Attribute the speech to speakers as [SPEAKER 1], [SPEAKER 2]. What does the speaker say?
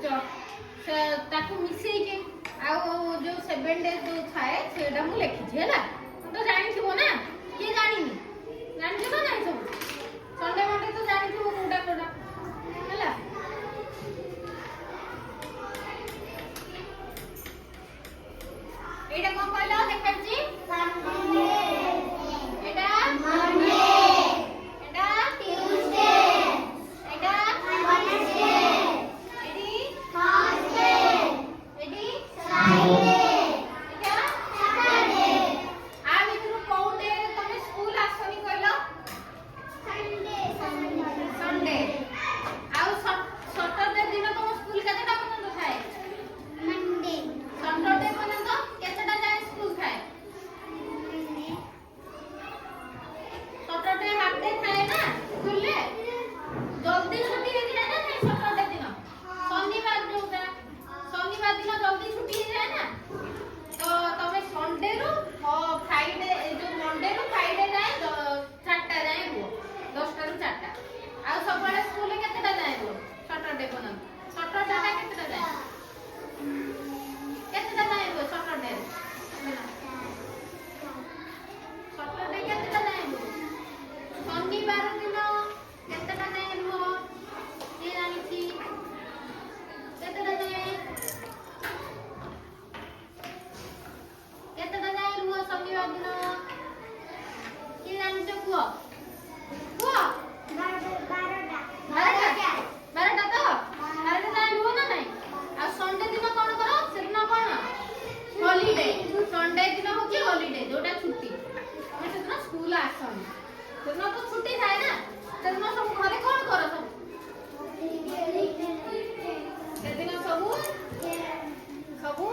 [SPEAKER 1] ताकू मिसेई के आउ जो 7 डेज जो थाए सेटा मु लिखि हैला तो जानि थिबो ना के जानिनी जानि थिबो ना सब संडे मंडे तो जानि थिबो कोडा कोडा हैला एटा कोन कहलो देखाची संडे एटा मंडे एटा ट्यूसडे एटा वेडनेसडे एडी थर्सडे एडी फ्राइडे एटा सैटरडे आ मित्रु कोन डे तमे स्कूल आसनी कहलो संडे संडे आउ सैटरडे दिन तम स्कूल केतेटा पर्यंत थाए मंडे सैटरडे पर्यंत केतेटा जाय स्कूल थाए सैटरडे हाफ डे थाए ना स्कूल ले जल्दी छुट्टी हो जाए ना नहीं सैटरडे दिन शनिवार जोटा शनिवार दिन जल्दी छुट्टी हो जाए ना तो तमे संडे रो फ्राइडे जो मंडे रो फ्राइडे जाए 4टा जाए हो 10टा रो 4टा आ सबले स्कूल केतेटा जाए हो सैटरडे पर्यंत सैटरडे टा केतेटा जाए केतेटा जाए हो सैटरडे सैटरडे केतेटा जाए हो शनिवार दिन केतेटा जाए हो ये जानि छी केतेटा जाए केतेटा जाए हो शनिवार दिन ये जानि छ कुआ कुआ 12टा 12टा तो 12टा जाए हो ना नहीं आ संडे दिन कोन करो सेदिन कोन हॉलिडे संडे दिन होची हॉलिडे जोटा छुट्टी हमें सेदिन स्कूल आसन सेदिन तो छुट्टी थाए ना सेदिन सब घरे कोन करो सब सेदिन सबु